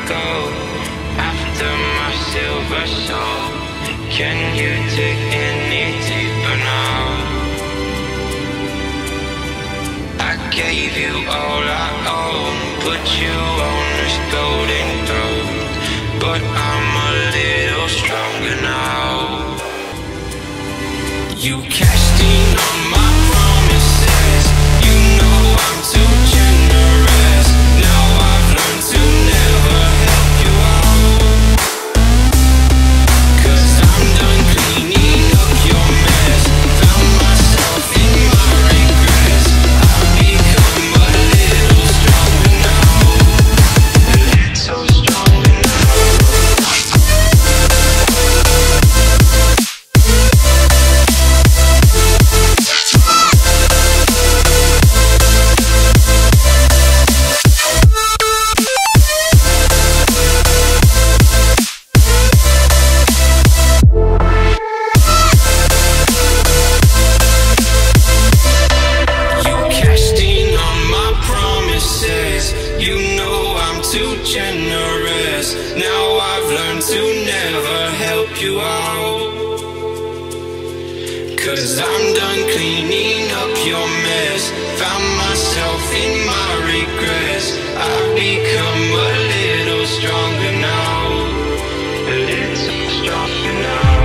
go after my silver soul? Can you dig any deeper now? I gave you all I own, put you on this golden throne, but I'm a little stronger now. You cashed in on my promises. You know I'm too generous. Now I've learned to never help you out, 'cause I'm done cleaning up your mess. Found myself in my regrets. I've become a little stronger now. A little stronger now.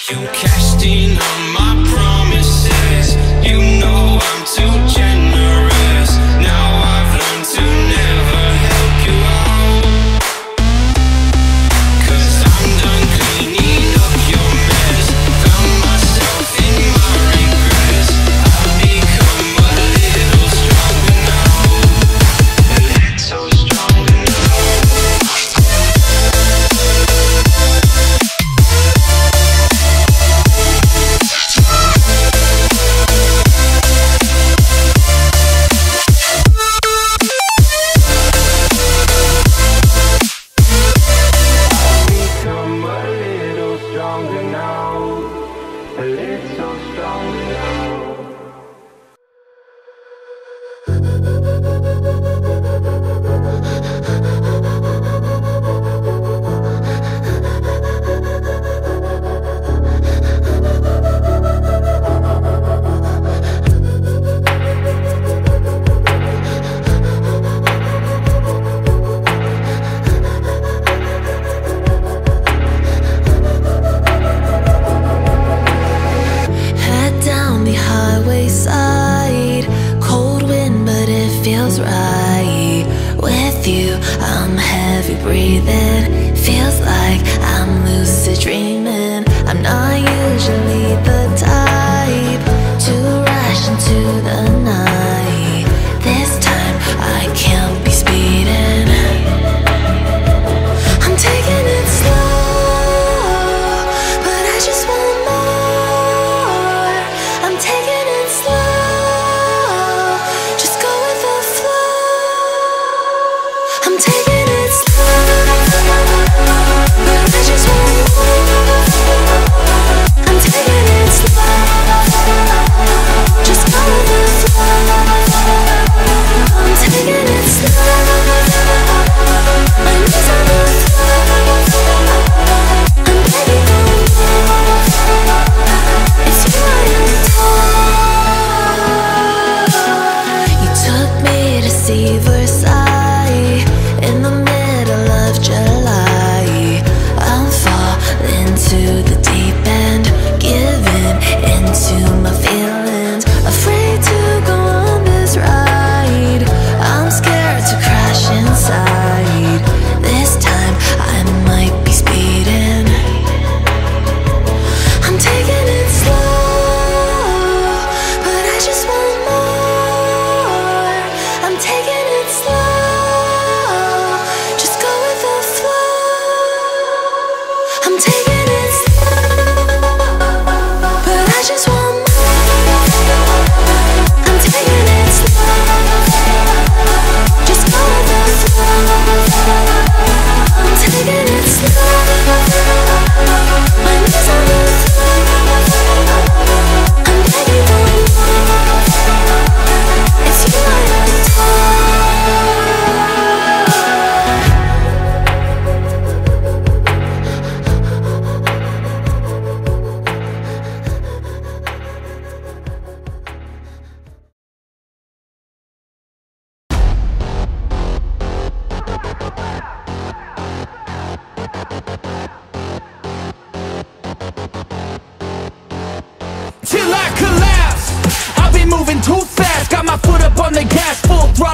You cashed in on my promises. You know I'm too generous. Now I've learned to never help you out, 'cause I'm done cleaning up your mess. Found myself in my regrets. I've become a little stronger now. A little stronger now.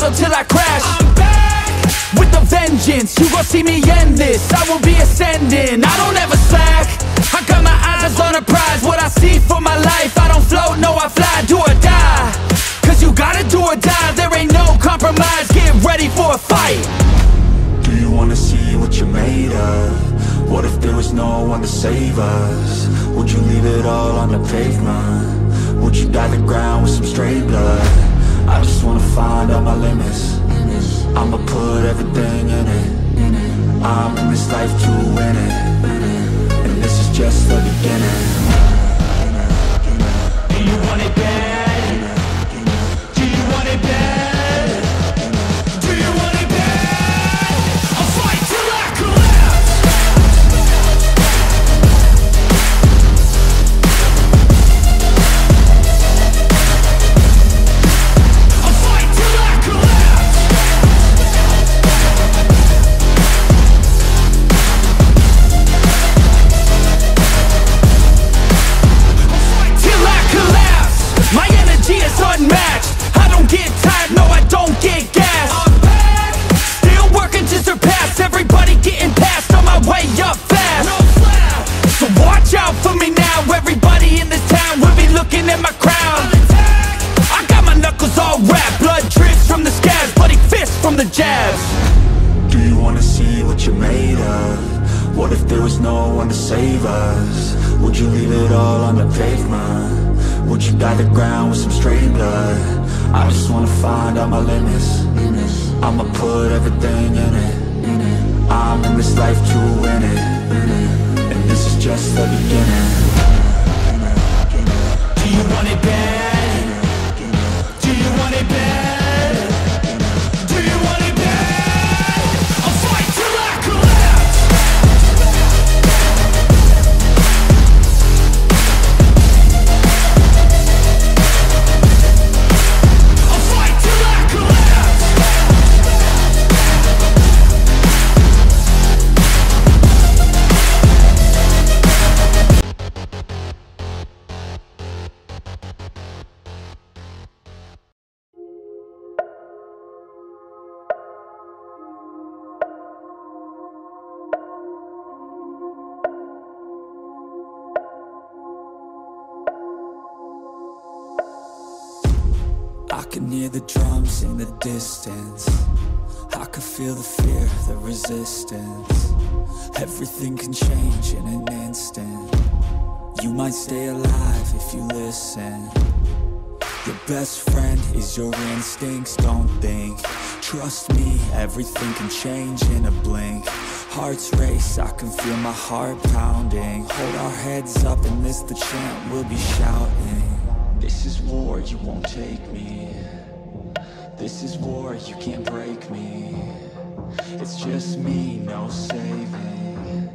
bottle till I crash. I'm back with a vengeance, you gon' see me end this. I will be ascending, I don't ever slack. I got my eyes on a prize, what I see for my life. I don't float, no I fly, do or die. Cause you gotta do or die, there ain't no compromise. Get ready for a fight. Do you wanna see what you're made of? What if there was no one to save us? Would you leave it all on the pavement? Would you dye the ground with some stray blood? I just wanna find out my limits. I'ma put everything in it. I'm in this life to win it, and this is just the beginning. Do you want it bad? Do you want it bad? Do you want it bad? I'll fight till I collapse. I'll fight till I collapse. I'll fight till I collapse. My energy is unmatched. I don't get tired, no I don't get gas. I'm back, still working to surpass everybody, getting past on my way up fast. No slap. So watch out for me now, everybody in this town will be looking at my crown. I got my knuckles all wrapped, blood drips from the scabs, bloody fists from the jabs. Do you wanna see what you're made of? What if there was no one to save us? Would you leave it all on the pavement? Would you dye the ground with some stray blood? I just wanna find out my limits. I'ma put everything in it. I'm in this life to win it, and this is just the beginning. Do you want it bad? Do you want it bad? Do you want it bad? I'll fight till I collapse. I'll fight till I collapse. I can hear the drums in the distance. I can feel the fear, the resistance. Everything can change in an instant. You might stay alive if you listen. Your best friend is your instincts, don't think. Trust me, everything can change in a blink. Hearts race, I can feel my heart pounding. Hold our heads up and this the chant we'll be shouting. This is war, you won't take me. This is war, you can't break me. It's just me, no saving.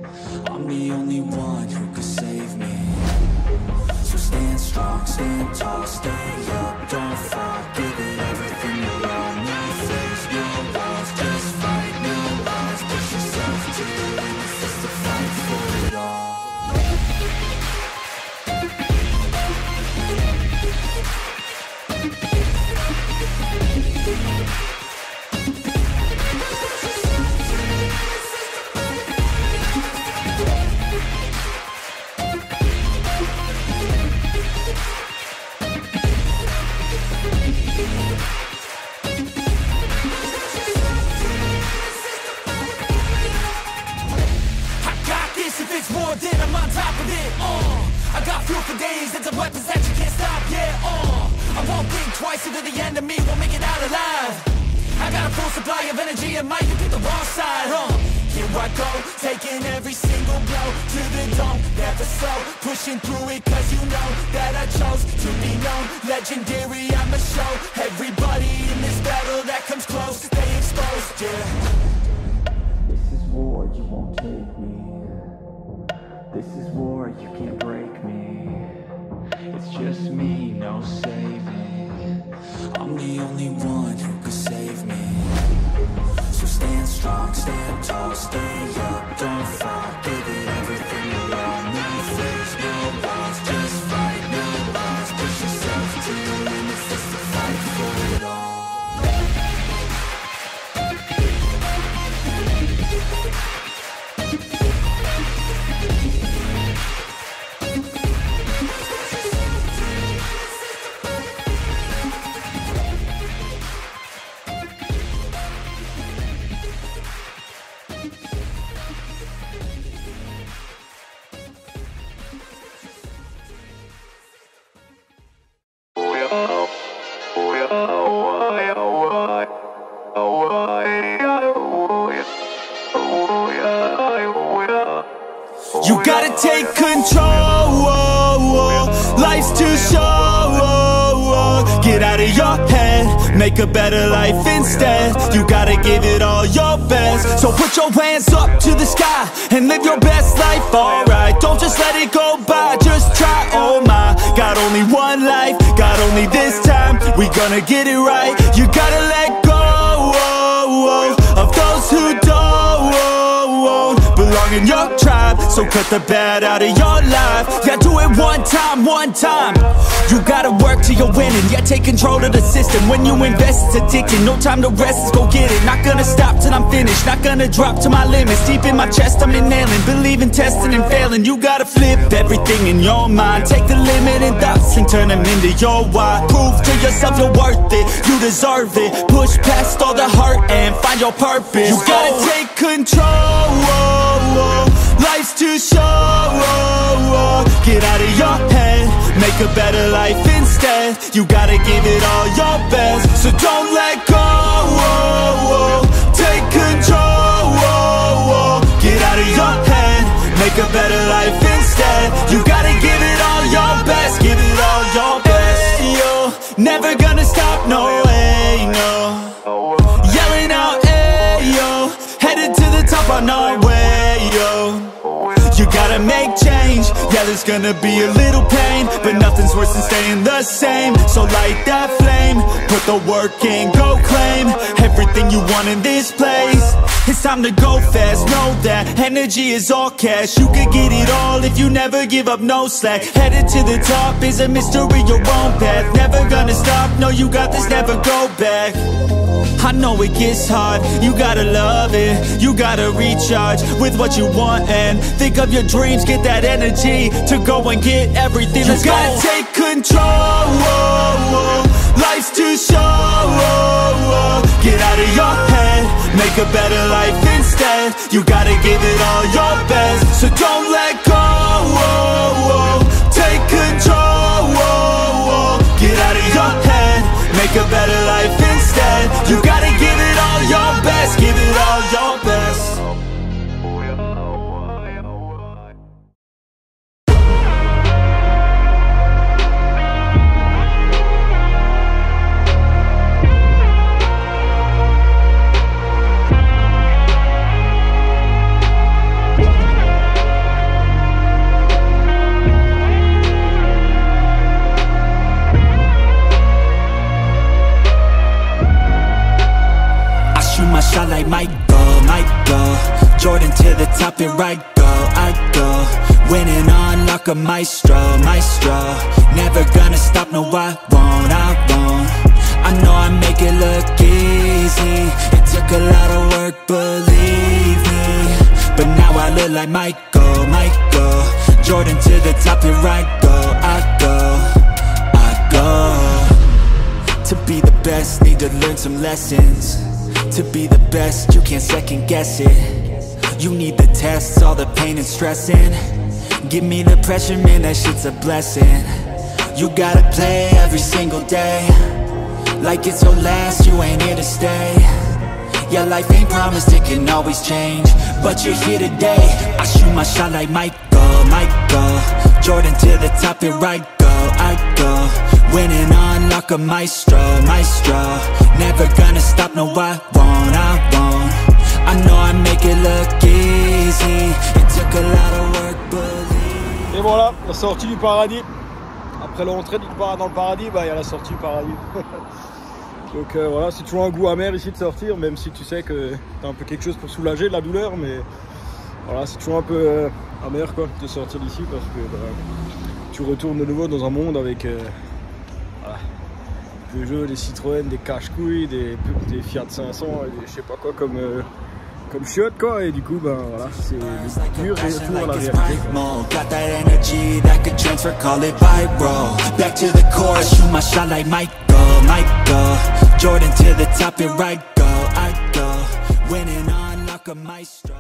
I'm the only one who could save me. So stand strong, stand tall, stay up, don't fall. Give it everything you own. No fears, no walls, just fight, no lies. Push yourself to the limit, just to fight for it all. Then I'm on top of it, I got fuel for days, it's a weapons that you can't stop, yeah, I won't think twice, into the enemy won't make it out alive. I got a full supply of energy and might you pick the wrong side, Here I go, taking every single blow to the dome, never slow, pushing through it cause you know that I chose to be known, legendary I'ma show everybody in this battle that comes close, stay exposed, yeah. This is war, you won't take me. This is war, you can't break me. It's just me, no saving. I'm the only one who could save me. So stand strong, stand tall, stay up, don't fall. Give it everything you own. No fears, no walls, just fight, no lies. Push yourself to the limits, just to fight for it all. take control. Life's too short. Get out of your head, make a better life instead. You gotta give it all your best. So put your hands up to the sky and live your best life, alright. Don't just let it go by, just try, oh my. Got only one life, got only this time. We gonna get it right. You gotta let go of those who don't belong in your tribe. So cut the bad out of your life. Yeah, do it one time, one time. You gotta work till you're winning. Yeah, take control of the system. When you invest, it's addicting. No time to rest, let's go get it. Not gonna stop till I'm finished. Not gonna drop to my limits. Deep in my chest, I'm inhaling. Believe in testing and failing. You gotta flip everything in your mind. Take the limiting thoughts and turn them into your why. Prove to yourself you're worth it. You deserve it. Push past all the hurt and find your purpose. You gotta take control. Life's too short. Get out of your head, make a better life instead. You gotta give it all your best. So don't let go. Take control. Get out of your head, make a better life instead. You gotta give it all your best. Give it all your best. Yo, never gonna stop, no way, no. Yelling out, hey, yo. Headed to the top on our way, yo. You gotta make change. Yeah, there's gonna be a little pain, but nothing's worse than staying the same. So light that flame, put the work in, go claim everything you want in this place. It's time to go fast, know that energy is all cash. You could get it all if you never give up, no slack. Headed to the top is a mystery, your own path. Never gonna stop, no, you got this, never go back. I know it gets hard, you gotta love it. You gotta recharge with what you want and think of your dreams. Get that energy to go and get everything. Let's go. You gotta take control. Life's too short. Get out of your head, make a better life instead. You gotta give it all your best. So don't let go. Take control. Get out of your head, make a better life instead. You gotta give it all your best. Give it all your best. Shot like Michael, Jordan to the top and right go, I go. Winning on like a maestro. Never gonna stop, no I won't. I know I make it look easy. It took a lot of work, believe me. But now I look like Michael, Jordan to the top and right go, I go. To be the best, need to learn some lessons. To be the best, you can't second guess it. You need the tests, all the pain and stressing. Give me the pressure, man, that shit's a blessing. You gotta play every single day like it's your last, you ain't here to stay. Yeah, life ain't promised, it can always change, but you're here today. I shoot my shot like Michael, Jordan to the top and right go, I go. Winning on like a maestro. Never gonna stop, no I won't. I know I make it look easy. It took a lot of work, believe. Et voilà, la sortie du paradis. Après l'entrée du paradis dans le paradis, bah il y a la sortie du paradis. Donc voilà, c'est toujours un goût amer ici de sortir, même si tu sais que t'as un peu quelque chose pour soulager de la douleur, mais voilà, c'est toujours un peu amer quoi de sortir d'ici parce que bah, tu retournes de nouveau dans un monde avec voilà, des jeux, des Citroën, des cache-couilles, des Fiat 500, et je sais pas quoi comme chiottes quoi, et du coup ben voilà, c'est le dur retour à la réalité. Got that energy that could transfer, call it viral. Back to the core, shoot my shot like Michael, Jordan to the top and right go, I go. Winning on like a maestro.